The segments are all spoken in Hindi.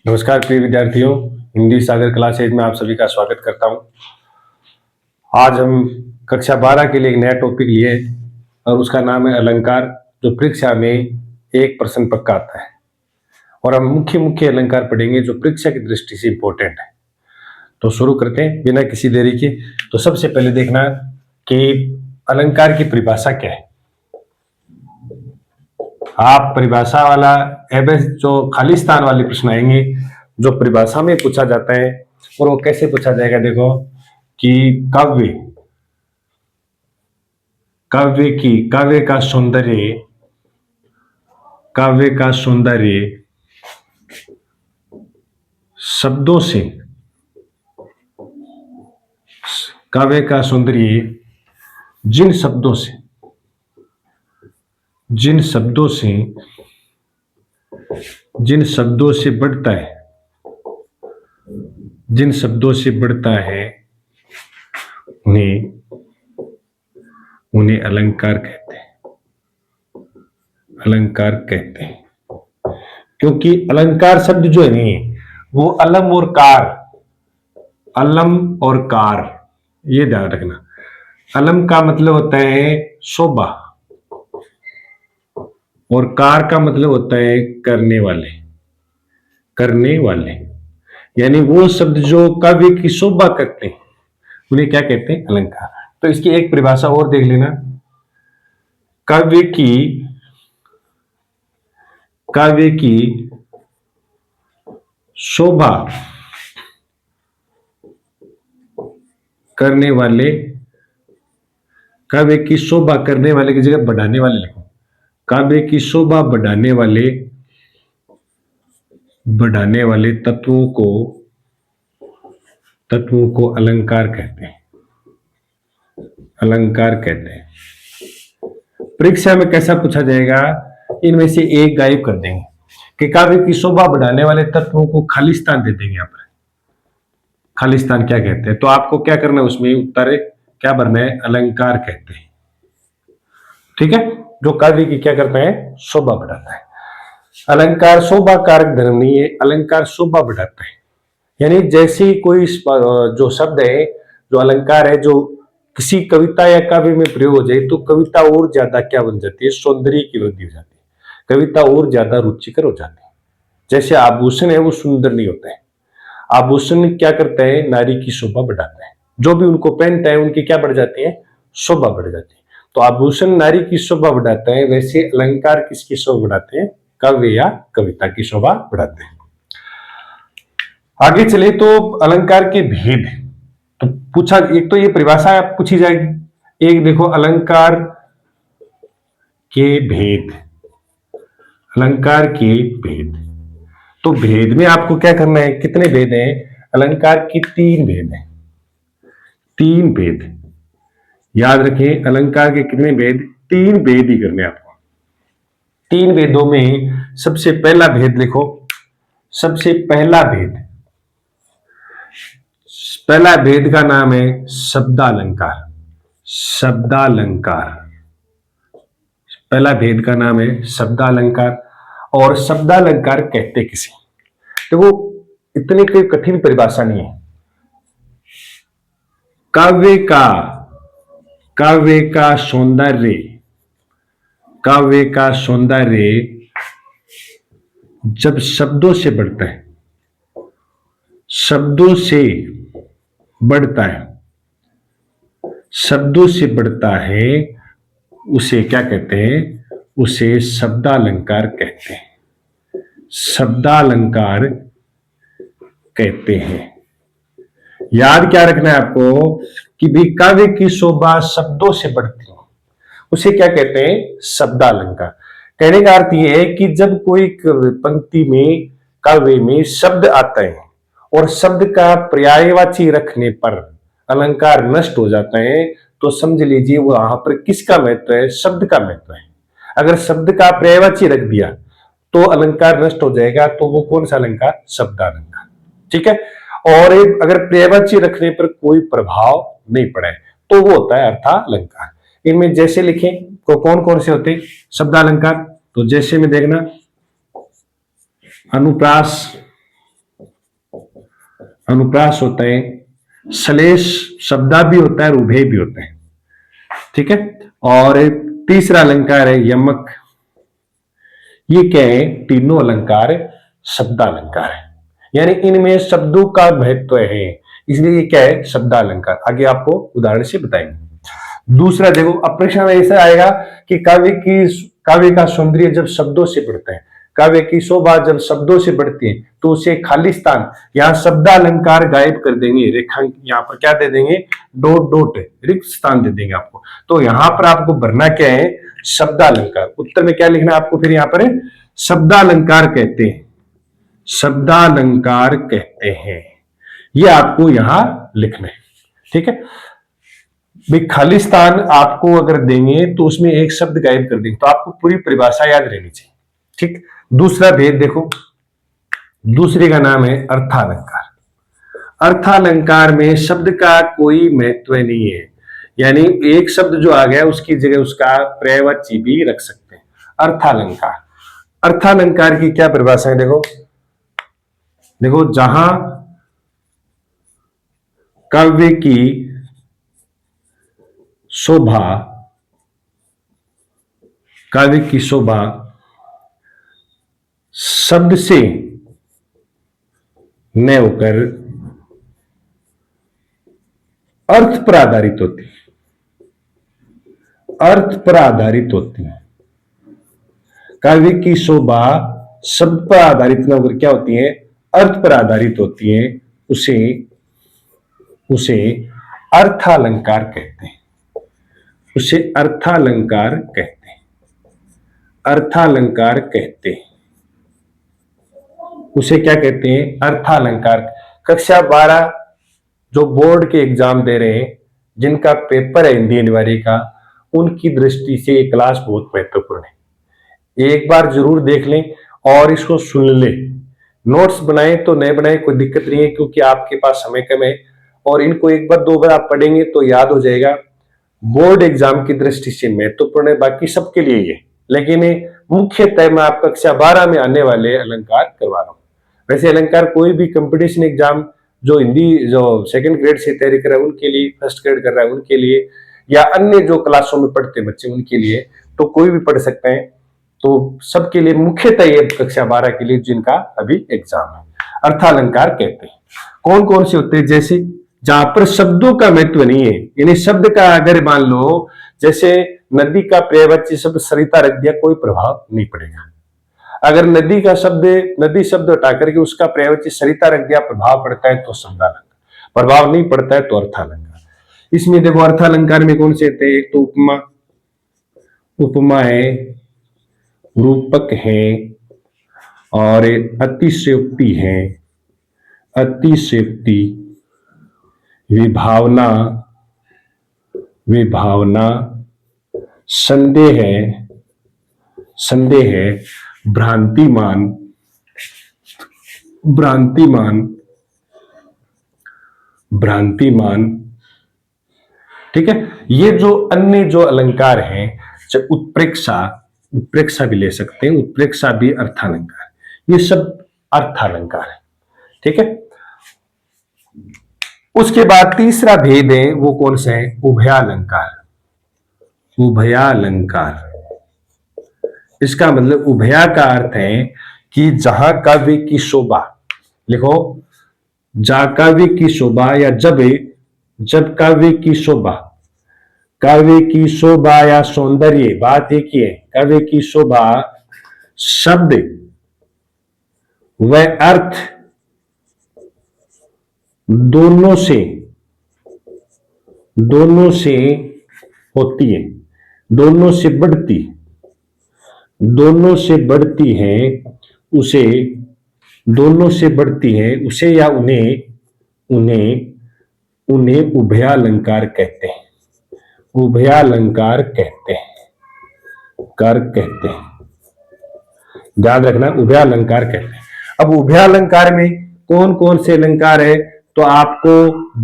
नमस्कार प्रिय विद्यार्थियों, हिंदी सागर क्लासेज में आप सभी का स्वागत करता हूं। आज हम कक्षा 12 के लिए एक नया टॉपिक लिए और उसका नाम है अलंकार, जो परीक्षा में एक प्रश्न पक्का आता है। और हम मुख्य मुख्य अलंकार पढ़ेंगे जो परीक्षा की दृष्टि से इंपॉर्टेंट है। तो शुरू करते हैं बिना किसी देरी के। तो सबसे पहले देखना कि अलंकार की परिभाषा क्या है। आप परिभाषा वाला जो खालिस्तान वाले प्रश्न आएंगे जो परिभाषा में पूछा जाता है, और वो कैसे पूछा जाएगा। देखो कि काव्य का सौंदर्य शब्दों से, काव्य का सौंदर्य जिन शब्दों से बढ़ता है उन्हें अलंकार कहते हैं। क्योंकि अलंकार शब्द जो है नहीं, वो अलम और कार, ये ध्यान रखना। अलम का मतलब होता है शोभा और कार का मतलब होता है करने वाले। यानी वो शब्द जो काव्य की शोभा करते हैं उन्हें क्या कहते हैं? अलंकार। तो इसकी एक परिभाषा और देख लेना। काव्य की शोभा करने वाले, काव्य की शोभा करने वाले की जगह बढ़ाने वाले लिखो। काव्य की शोभा बढ़ाने वाले तत्वों को अलंकार कहते हैं। परीक्षा में कैसा पूछा जाएगा? इनमें से एक गायब कर देंगे कि काव्य की शोभा बढ़ाने वाले तत्वों को खालिस्तान दे देंगे। यहाँ पर खालिस्तान क्या कहते हैं? तो आपको क्या करना है, उसमें उत्तर क्या भरना है? अलंकार कहते हैं। ठीक है, जो काव्य की क्या करता है? शोभा बढ़ाता है। अलंकार शोभा कारक धर्म नहीं है, अलंकार शोभा बढ़ाता है। यानी जैसे कोई जो शब्द है, जो अलंकार है, जो किसी कविता या काव्य में प्रयोग हो जाए तो कविता और ज्यादा क्या बन जाती है? सौंदर्य की वृद्धि हो जाती है, कविता और ज्यादा रुचिकर हो जाती है। जैसे आभूषण है वो सुंदर नहीं होता है, आभूषण क्या करता है? नारी की शोभा बढ़ाता है। जो भी उनको पहनता है उनकी क्या बढ़ जाती है? शोभा बढ़ जाती है। तो आभूषण नारी की शोभा बढ़ाता है, वैसे अलंकार किसकी शोभा बढ़ाते हैं? काव्य या कविता की शोभा बढ़ाते हैं। आगे चले तो अलंकार के भेद तो पूछा, एक तो ये परिभाषा पूछी जाएगी, एक देखो अलंकार के भेद। तो भेद में आपको क्या करना है? कितने भेद हैं? अलंकार की 3 भेद हैं। 3 भेद याद रखें। अलंकार के कितने भेद? 3 भेद ही करने आपको। 3 भेदों में सबसे पहला भेद लिखो। सबसे पहला भेद का नाम है शब्दालंकार। पहला भेद का नाम है शब्दालंकार। और शब्दालंकार कहते किसे? तो वो इतनी कोई कठिन परिभाषा नहीं है। काव्य का सौंदर्य जब शब्दों से बढ़ता है उसे क्या कहते हैं? उसे शब्दालंकार कहते हैं। याद क्या रखना है आपको कि भी काव्य की शोभा शब्दों से बढ़ती है, उसे क्या कहते हैं? शब्दालंकार। कहने का अर्थ यह है कि जब कोई पंक्ति में, काव्य में शब्द आता है और शब्द का पर्यायवाची रखने पर अलंकार नष्ट हो जाता है, तो समझ लीजिए वहां पर किसका महत्व है? शब्द का महत्व है। अगर शब्द का पर्यायवाची रख दिया तो अलंकार नष्ट हो जाएगा। तो वो कौन सा अलंकार? शब्दालंकार। ठीक है। और अगर पर्यायवाची रखने पर कोई प्रभाव नहीं पड़े तो वो होता है अर्थालंकार। इनमें जैसे लिखें तो कौन कौन से होते शब्दालंकार? तो जैसे में देखना, अनुप्रास, अनुप्रास होता है, श्लेष शब्दा भी होता है और उभय भी होता है। ठीक है। और तीसरा अलंकार है यमक। ये क्या है? तीनों अलंकार शब्दालंकार है, यानी इनमें शब्दों का महत्व है, इसलिए ये क्या है? शब्दालंकार। आगे आपको उदाहरण से बताएंगे। दूसरा देखो, अप्रेक्षा में ऐसा आएगा कि काव्य का सौंदर्य जब शब्दों से बढ़ता है, काव्य की शोभा जब शब्दों से बढ़ती है, तो उसे खालिस्तान, यहाँ शब्दालंकार गायब कर देंगे, रेखांक यहाँ पर क्या दे देंगे? डॉट डॉट रिक्त स्थान दे देंगे आपको। तो यहां पर आपको भरना क्या है? शब्दालंकार। उत्तर में क्या लिखना है आपको? फिर यहाँ पर शब्दालंकार कहते हैं, शब्दालंकार कहते हैं, ये आपको यहां लिखना है। ठीक है भाई, खालिस्तान आपको अगर देंगे तो उसमें एक शब्द गायब कर देंगे, तो आपको पूरी परिभाषा याद रहनी चाहिए। ठीक। दूसरा भेद देखो, दूसरे का नाम है अर्थालंकार। अर्थालंकार में शब्द का कोई महत्व नहीं है, यानी एक शब्द जो आ गया उसकी जगह उसका पर्यायवाची भी रख सकते हैं। अर्थालंकार, अर्थालंकार की क्या परिभाषा है? देखो देखो, जहां काव्य की शोभा, काव्य की शोभा शब्द से न होकर अर्थ पर आधारित होती है, अर्थ पर आधारित होती है। काव्य की शोभा शब्द पर आधारित न होकर क्या होती है? अर्थ पर आधारित होती है, उसे उसे अर्थालंकार कहते हैं, उसे अर्थालंकार कहते हैं, अर्थालंकार कहते हैं, उसे क्या कहते हैं? अर्थालंकार। कक्षा 12 जो बोर्ड के एग्जाम दे रहे हैं, जिनका पेपर है हिंदी अनिवार्य का, उनकी दृष्टि से ये क्लास बहुत महत्वपूर्ण है। एक बार जरूर देख लें और इसको सुन लें। नोट्स बनाएं तो नए बनाएं, कोई दिक्कत नहीं है, क्योंकि आपके पास समय कम है और इनको एक बार दो बार आप पढ़ेंगे तो याद हो जाएगा। बोर्ड एग्जाम की दृष्टि से महत्वपूर्ण है, बाकी सबके लिए ये, लेकिन मुख्यतः मैं आप कक्षा 12 में आने वाले अलंकार करवा रहा हूं। वैसे अलंकार कोई भी कंपटीशन एग्जाम जो हिंदी जो सेकंड ग्रेड से तैयारी कर रहा है उनके लिए, फर्स्ट ग्रेड कर रहा है उनके लिए, या अन्य जो क्लासों में पढ़ते बच्चे उनके लिए, तो कोई भी पढ़ सकते हैं। तो सबके लिए मुख्यतः ये कक्षा 12 के लिए जिनका अभी एग्जाम है, अर्थालंकार कहते हैं। कौन कौन से होते हैं? जैसे जहां पर शब्दों का महत्व नहीं है, यानी शब्द का अगर मान लो जैसे नदी का पर्यायवाची शब्द सरिता रख दिया, कोई प्रभाव नहीं पड़ेगा। अगर नदी का शब्द, नदी शब्द हटा करके उसका पर्यायवाची सरिता रख दिया, प्रभाव पड़ता है तो शब्दालंकार, प्रभाव नहीं पड़ता है तो अर्थालंकार। इसमें देखो अर्थालंकार में कौन से थे? एक तो उपमा, उपमा है, रूपक है, और अतिशयोक्ति है, अतिशयोक्ति, विभावना, विभावना, संदेह है, संदेह है, भ्रांतिमान, भ्रांतिमान, भ्रांतिमान। ठीक है। ये जो अन्य जो अलंकार हैं, चाहे उत्प्रेक्षा, उत्प्रेक्षा भी ले सकते हैं, उत्प्रेक्षा भी अर्थालंकार, ये सब अर्थालंकार है। ठीक है। उसके बाद तीसरा भेद है, वो कौन सा है? उभयालंकार। उभयालंकार, इसका मतलब उभया का अर्थ है कि जहां काव्य की शोभा, लिखो, जहां काव्य की शोभा, या जब काव्य की शोभा, काव्य की शोभा या सौंदर्य, बात एक ही है, काव्य की शोभा शब्द व अर्थ दोनों से होती है, दोनों से बढ़ती, दोनों से बढ़ती है, उसे, दोनों से बढ़ती है उसे या उन्हें उभयालंकार कहते हैं, उभयालंकार कहते हैं, कर कहते हैं। याद रखना, उभयालंकार कहते हैं। अब उभयालंकार में कौन कौन से अलंकार है? तो आपको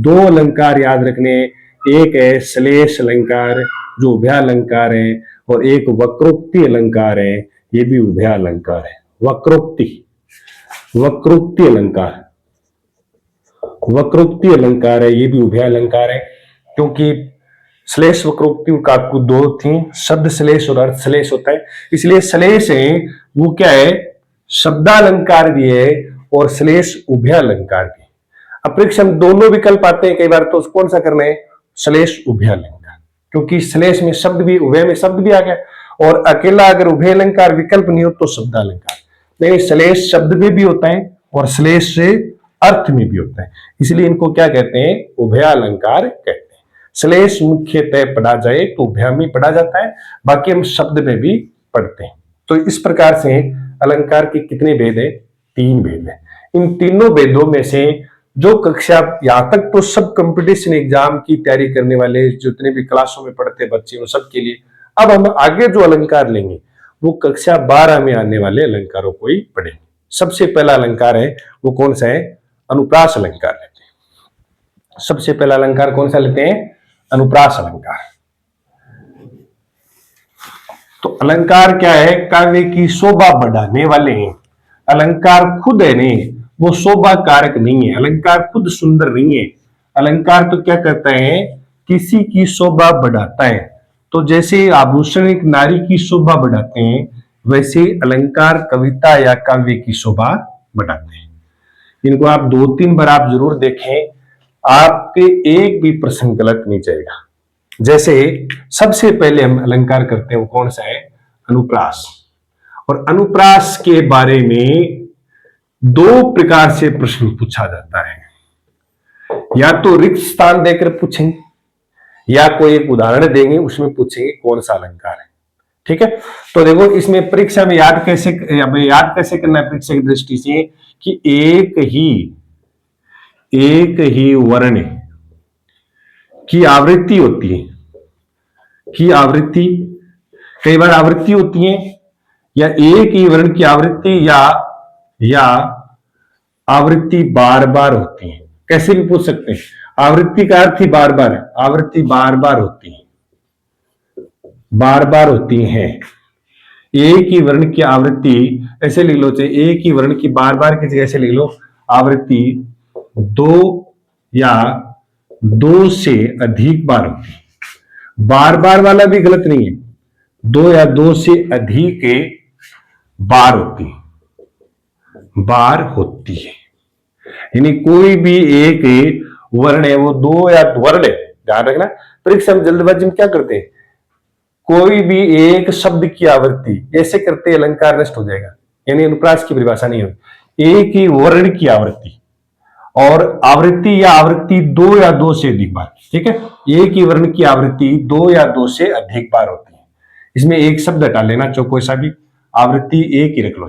दो अलंकार याद रखने हैं, एक है श्लेष अलंकार जो उभयालंकार है, और एक वक्रोक्ति अलंकार है, ये भी उभयालंकार है। वक्रोक्ति, वक्रोक्ति अलंकार, वक्रोक्ति अलंकार है, ये भी उभय अलंकार है, क्योंकि श्लेष वक्रोक्ति का आपको दो थी, शब्द श्लेष और अर्थ श्लेष होता है, इसलिए श्लेष है वो क्या है, शब्दालंकार भी है और श्लेष उभय अलंकार भी। अब परीक्षा में दोनों विकल्प आते हैं कई बार, तो कौन सा करना है, श्लेष उभय अलंकार, क्योंकि श्लेष में शब्द भी, उभय में शब्द भी आ गया, और अकेला अगर उभय अलंकार विकल्प नहीं हो तो शब्दालंकार, लेकिन श्लेष शब्द में भी होता है और श्लेष से अर्थ में भी होता है, इसलिए इनको क्या कहते हैं, उभय अलंकार कहते हैं। श्लेष मुख्यतः पढ़ा जाए तो उभय में पढ़ा जाता है, बाकी हम शब्द में भी पढ़ते हैं। तो इस प्रकार से अलंकार के कितने भेद है, 3 भेद है। इन तीनों भेदों में से जो कक्षा, यहां तक तो सब कंपटीशन एग्जाम की तैयारी करने वाले जितने भी क्लासों में पढ़ते बच्चे उन सब के लिए, अब हम आगे जो अलंकार लेंगे वो कक्षा 12 में आने वाले अलंकारों को ही पढ़ेंगे। सबसे पहला अलंकार है वो कौन सा है, अनुप्रास अलंकार लेते हैं। सबसे पहला अलंकार कौन सा लेते हैं, अनुप्रास अलंकार। तो अलंकार क्या है, काव्य की शोभा बढ़ाने वाले हैं। अलंकार खुद है नहीं, वो शोभा कारक नहीं है, अलंकार खुद सुंदर नहीं है। अलंकार तो क्या करता है, किसी की शोभा बढ़ाता है। तो जैसे आभूषण एक नारी की शोभा बढ़ाते हैं, वैसे अलंकार कविता या काव्य की शोभा बढ़ाते हैं। इनको आप 2-3 बार आप जरूर देखें, आपके एक भी प्रश्न गलत नहीं जाएगा। जैसे सबसे पहले हम अलंकार करते हैं वो कौन सा है, अनुप्रास। और अनुप्रास के बारे में 2 प्रकार से प्रश्न पूछा जाता है, या तो रिक्त स्थान देकर पूछेंगे या कोई एक उदाहरण देंगे उसमें पूछेंगे कौन सा अलंकार है। ठीक है, तो देखो इसमें परीक्षा में याद कैसे करना है परीक्षा की दृष्टि से, कि एक ही वर्ण की आवृत्ति होती है, की आवृत्ति, कई बार आवृत्ति होती है, या एक ही वर्ण की आवृत्ति या आवृत्ति बार बार होती है। कैसे भी पूछ सकते हैं, आवृत्ति का अर्थ ही बार बार है, आवृत्ति बार बार होती है, बार बार होती है। एक ही वर्ण की आवृत्ति ऐसे लिख लो, चाहे एक ही वर्ण की बार बार की जगह ऐसे लिख लो, आवृत्ति 2 या 2 से अधिक बार होती है। बार बार वाला भी गलत नहीं है, 2 या 2 से अधिक बार होती है, बार होती है। यानी कोई भी एक वर्ण है वो 2 या वर्ण है, ध्यान रखना। परीक्षा में जल्दबाजी में क्या करते हैं, कोई भी एक शब्द की आवृत्ति ऐसे करते अलंकार नष्ट हो जाएगा, यानी अनुप्रास की परिभाषा नहीं होगी। एक ही वर्ण की आवृत्ति, और आवृत्ति या आवृत्ति 2 या 2 से अधिक बार, ठीक है, एक ही वर्ण की आवृत्ति 2 या 2 से अधिक बार होती है। इसमें एक शब्द हटा लेना, कोई सा भी, आवृत्ति एक ही रख लो,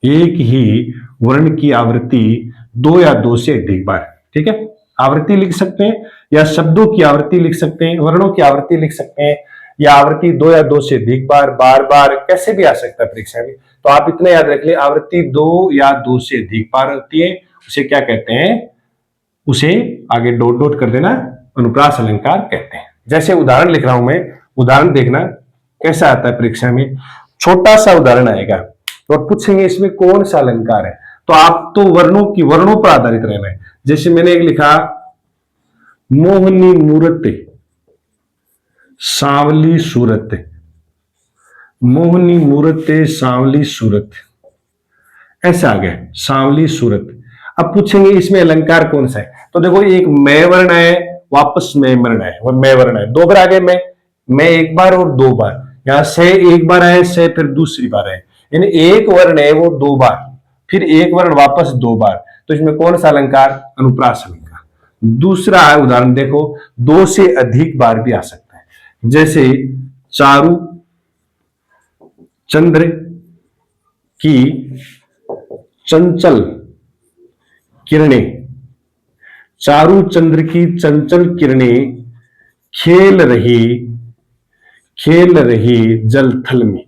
एक ही वर्ण की आवृत्ति 2 या 2 से अधिक बार, ठीक है। आवृत्ति लिख सकते हैं या शब्दों की आवृत्ति लिख सकते हैं, वर्णों की आवृत्ति लिख सकते हैं, या आवृत्ति 2 या 2 से अधिक बार, बार बार, कैसे भी आ सकता है परीक्षा में। तो आप इतना याद रख ले, आवृत्ति 2 या 2 से अधिक बार होती है, उसे क्या कहते हैं, उसे आगे डॉट डॉट कर देना, अनुप्रास अलंकार कहते हैं। जैसे उदाहरण लिख रहा हूं मैं, उदाहरण देखना कैसा आता है परीक्षा में। छोटा सा उदाहरण आएगा और पूछेंगे इसमें कौन सा अलंकार है, तो आप तो वर्णों पर आधारित रहना है। जैसे मैंने एक लिखा, मोहनी मूरत सांवली सूरत, मोहनी मूरत सांवली सूरत, ऐसा आ गया, सांवली सूरत। अब पूछेंगे इसमें अलंकार कौन सा है, तो देखो एक मैं वर्ण है, वापस मैं वर्ण है, वो मैं वर्ण है, 2 बार आ गए मैं 1 बार और 2 बार, यहां से 1 बार आए, से फिर दूसरी बार है, यानी एक वर्ण है वो 2 बार, फिर एक वर्ण वापस 2 बार, तो इसमें कौन सा अलंकार, अनुप्रास अलंकार। दूसरा उदाहरण देखो, 2 से अधिक बार भी आ सकता है, जैसे चारु चंद्र की चंचल किरणें, चारु चंद्र की चंचल किरणें खेल रही जल थल में,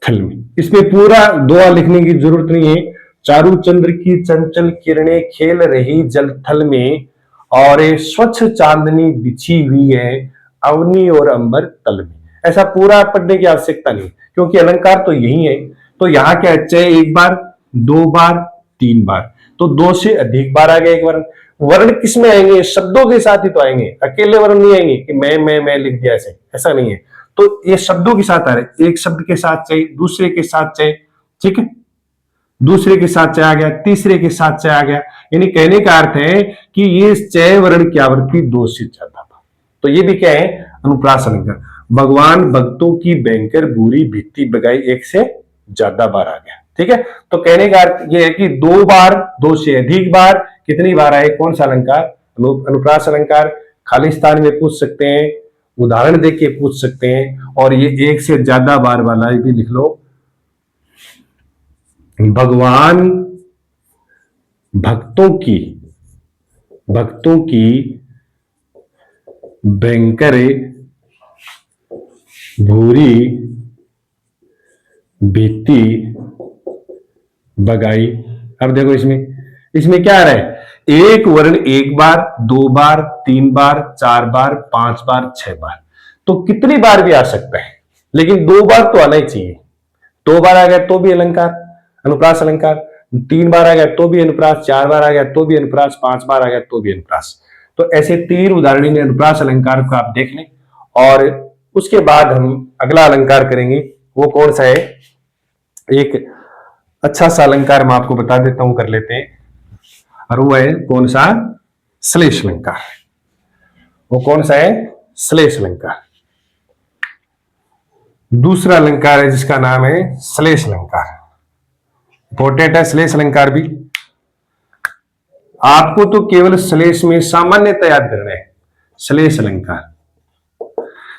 थल में। इसमें पूरा 2 लिखने की जरूरत नहीं है। चारु चंद्र की चंचल किरणें खेल रही जल थल में, और स्वच्छ चांदनी बिछी हुई है अवनी और अंबर तल में। ऐसा पूरा पढ़ने की आवश्यकता नहीं, क्योंकि अलंकार तो यही है। तो यहाँ क्या है, चाहे 1 बार 2 बार 3 बार, तो 2 से अधिक बार आ गया एक वर्ण। वर्ण किस में आएंगे? शब्दों के साथ ही तो आएंगे, अकेले वर्ण नहीं आएंगे कि मैं लिख दिया ऐसे, ऐसा नहीं है। तो ये शब्दों के साथ आ रहे, एक शब्द के साथ चाहिए, दूसरे के साथ चाहिए, ठीक है, दूसरे के साथ चाहे आ गया, तीसरे के साथ चाहे आ गया। यानी कहने का अर्थ है कि ये चय वर्ण की आवृत्ति 2 से ज्यादा था। तो ये भी क्या है? अनुप्रास अलंकार। भगवान भक्तों की बैंकर भूरी भित्ति बगाई 1 से ज्यादा बार आ गया, ठीक है। तो कहने का अर्थ यह है कि 2 बार, 2 से अधिक बार, कितनी बार आए? कौन सा अलंकार? अनुप्रास अलंकार। खाली स्थान में पूछ सकते हैं, उदाहरण देके पूछ सकते हैं, और ये 1 से ज्यादा बार वाला भी लिख लो। भगवान भक्तों की बैंकर भूरी भित्ति बगाई। अब देखो इसमें क्या आ रहा है? एक वर्ण 1 बार, 2 बार, 3 बार, 4 बार, 5 बार, 6 बार। तो कितनी बार भी आ सकता है, लेकिन 2 बार तो आना ही चाहिए। 2 बार आ गया तो भी अलंकार, अनुप्रास अलंकार। 3 बार आ गया तो भी अनुप्रास, 4 बार आ गया तो भी अनुप्रास, 5 बार आ गया तो भी अनुप्रास। तो ऐसे 3 उदाहरण में अनुप्रास अलंकार को आप देख लें, और उसके बाद हम अगला अलंकार करेंगे। वो कौन सा है? एक अच्छा सा अलंकार मैं आपको बता देता हूं, कर लेते हैं। और वो है कौन सा? श्लेष अलंकार। वो कौन सा है? श्लेष अलंकार। दूसरा अलंकार है जिसका नाम है श्लेष अलंकार। इंपॉर्टेंट है श्लेष अलंकार भी। आपको तो केवल श्लेष में सामान्यतः याद करना है। श्लेष अलंकार,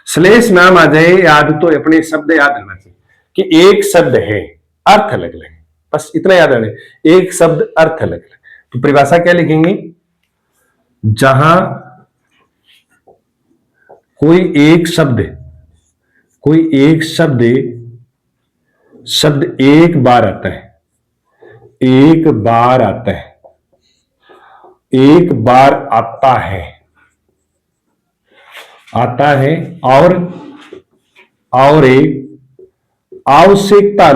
श्लेष नाम आ जाए याद तो अपने शब्द याद रखना चाहिए कि एक शब्द है, अर्थ अलग अलग, बस इतना याद रखना है। एक शब्द, अर्थ अलग अलग। तो परिभाषा क्या लिखेंगे? जहां कोई एक शब्द एक बार आता है, एक बार आता है, एक बार आता है और एक आवश्यकता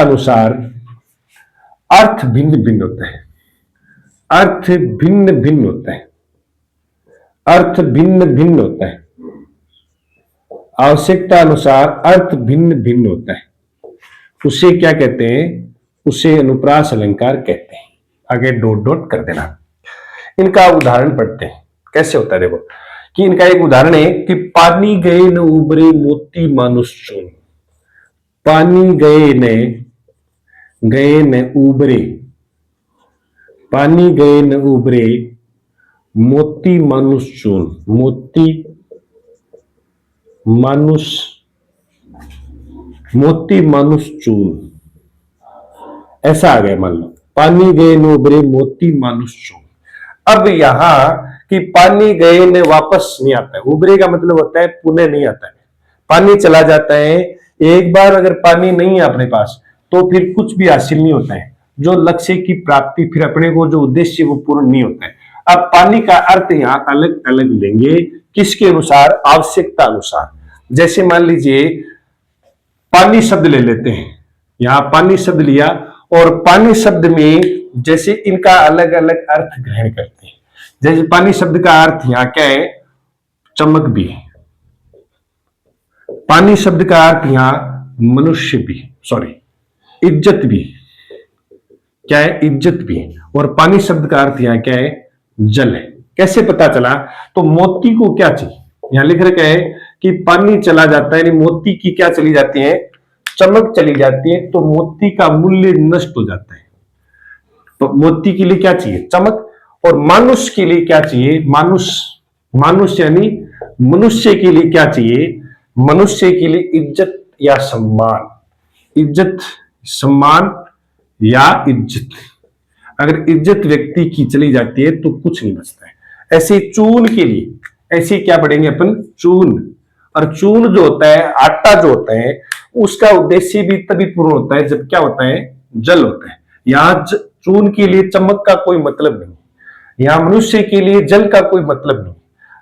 अनुसार अर्थ भिन्न भिन्न होता है। अर्थ भिन्न भिन्न होता है। आवश्यकता अनुसार अर्थ भिन्न भिन्न होता है। उसे क्या कहते हैं? उसे अनुप्रास अलंकार कहते हैं। आगे डॉट डॉट कर देना। इनका उदाहरण पढ़ते हैं, कैसे होता है देखो। कि इनका एक उदाहरण है कि पानी गए न उबरे मोती मानुष चून। पानी गए न उबरे, पानी गए न उबरे मोती मानुष चून। मोती मानुष चून, ऐसा आ गया। मान लो पानी गए न उबरे मोती मानुष चून। अब यहां कि पानी गए ने वापस नहीं आता है। उबरे का मतलब होता है पुनः नहीं आता है, पानी चला जाता है। एक बार अगर पानी नहीं है अपने पास तो फिर कुछ भी हासिल नहीं होता है। जो लक्ष्य की प्राप्ति, फिर अपने को जो उद्देश्य वो पूर्ण नहीं होता है। अब पानी का अर्थ यहां अलग अलग लेंगे, किसके अनुसार? आवश्यकता अनुसार। जैसे मान लीजिए पानी शब्द ले लेते हैं, यहां पानी शब्द लिया, और पानी शब्द में जैसे इनका अलग अलग अर्थ ग्रहण करते हैं। जैसे पानी शब्द का अर्थ यहां क्या है? चमक भी है। पानी शब्द का अर्थ यहां मनुष्य भी, इज्जत भी। क्या है? इज्जत भी है। और पानी शब्द का अर्थ यहां क्या है? जल है। कैसे पता चला? तो मोती को क्या चाहिए? यहां लिख रखा है कि पानी चला जाता है, यानी मोती की क्या चली जाती है? चमक चली जाती है। तो मोती का मूल्य नष्ट हो जाता है। तो मोती के लिए क्या चाहिए? चमक। और मानुष के लिए क्या चाहिए? मानुष यानी मनुष्य के लिए क्या चाहिए? मनुष्य के लिए इज्जत या सम्मान। इज्जत, सम्मान या इज्जत। अगर इज्जत व्यक्ति की चली जाती है तो कुछ नहीं बचता है। ऐसे चून के लिए, ऐसे क्या पढ़ेंगे अपन? चून। और चून जो होता है, आटा जो होता है, उसका उद्देश्य भी तभी पूर्ण होता है जब क्या होता है? जल होता है। यहां चून के लिए चमक का कोई मतलब नहीं, यहां मनुष्य के लिए जल का कोई मतलब नहीं,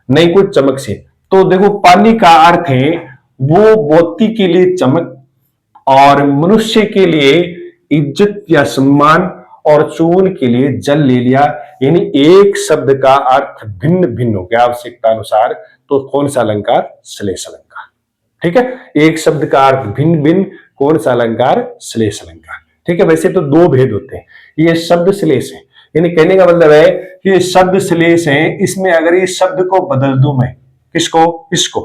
नहीं कोई चमक से। तो देखो पानी का अर्थ है वो मोती के लिए चमक और मनुष्य के लिए इज्जत या सम्मान और चून के लिए जल ले लिया। यानी एक शब्द का अर्थ भिन्न भिन्न हो गया आवश्यकता अनुसार, तो कौन सा अलंकार? श्लेष अलंकार। ठीक है, एक शब्द का अर्थ भिन्न भिन्न, कौन सा अलंकार? श्लेष अलंकार। ठीक है, वैसे तो दो भेद होते हैं, ये शब्द श्लेष है, यानी कहने का मतलब है कि ये शब्द श्लेष है, इसमें अगर इस शब्द को बदल दूं मैं, किसको? इसको,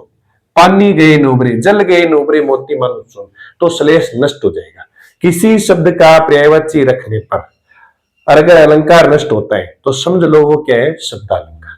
पानी गए नोबरे, जल गए नोबरे मोती मन सुन, तो श्लेष नष्ट हो जाएगा। किसी शब्द का पर्यायवाची रखने पर अगर अलंकार नष्ट होता है तो समझ लो वो क्या है? शब्दालंकार।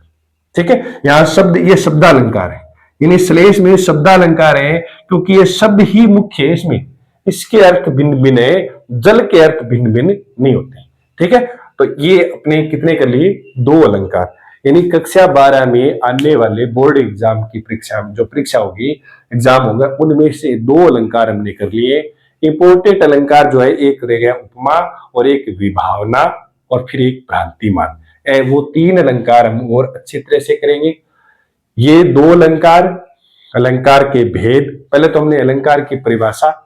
ठीक है, यहां शब्द, ये शब्दालंकार है, यानी श्लेष में शब्दालंकार है, क्योंकि ये शब्द ही मुख्य है इसमें, इसके अर्थ भिन्न भिन्न है, जल के अर्थ भिन्न भिन्न नहीं होते। ठीक है, तो ये अपने कितने कर लिए? दो अलंकार। यानी कक्षा 12 में आने वाले बोर्ड एग्जाम की परीक्षा, जो परीक्षा होगी, एग्जाम होगा, उनमें से दो अलंकार हमने कर लिए। इंपोर्टेंट अलंकार जो है, एक रह गया उपमा और एक विभावना और फिर एक भ्रांतिमान। वो तीन अलंकार हम और अच्छी तरह से करेंगे। ये दो अलंकार, अलंकार के भेद, पहले तो हमने अलंकार की परिभाषा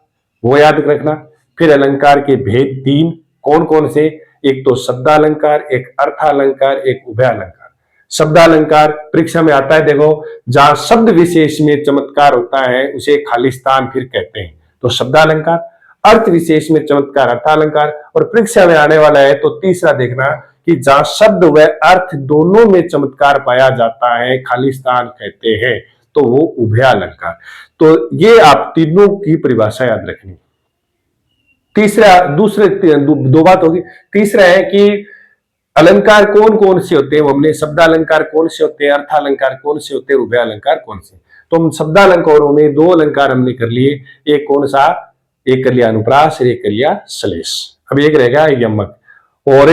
वो याद रखना, फिर अलंकार के भेद तीन, कौन कौन से? एक तो शब्दालंकार, एक अर्थालंकार, एक उभयालंकार। शब्दालंकार परीक्षा में आता है, देखो, जहां शब्द विशेष में चमत्कार होता है उसे खालिस्तान फिर कहते हैं, तो शब्दालंकार। अर्थ विशेष में चमत्कार अर्थालंकार। और परीक्षा में आने वाला है तो तीसरा देखना कि जहां शब्द व अर्थ दोनों में चमत्कार पाया जाता है, खालिस्तान कहते हैं, तो वो उभयालंकार। तो ये आप तीनों की परिभाषा याद रखनी। तीसरा, दूसरे दो बात होगी। तीसरा है कि अलंकार कौन कौन से होते हैं, वो हमने शब्दालंकार कौन से होते हैं, अर्थालंकार कौन से होते हैं, उभयालंकार कौन से। तो हम शब्दालंकारों में दो अलंकार हमने कर लिए, एक कौन सा? एक कर लिया अनुप्रास और एक कर लिया श्लेष। अब एक रहेगा यमक। और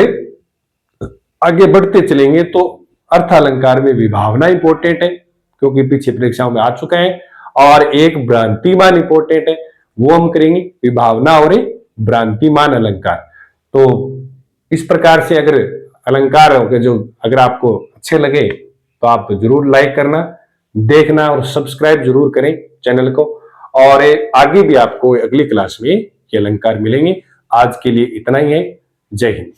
आगे बढ़ते चलेंगे तो अर्थालंकार में विभावना इंपॉर्टेंट है, क्योंकि पीछे परीक्षाओं में आ चुका है, और एक भ्रांतिमान इंपॉर्टेंट है, वो हम करेंगे, विभावना और भ्रांतिमान अलंकार। तो इस प्रकार से अगर अलंकार हो जो अगर आपको अच्छे लगे तो आप जरूर लाइक करना, देखना और सब्सक्राइब जरूर करें चैनल को। और आगे भी आपको अगली क्लास में ये अलंकार मिलेंगे। आज के लिए इतना ही है। जय हिंद।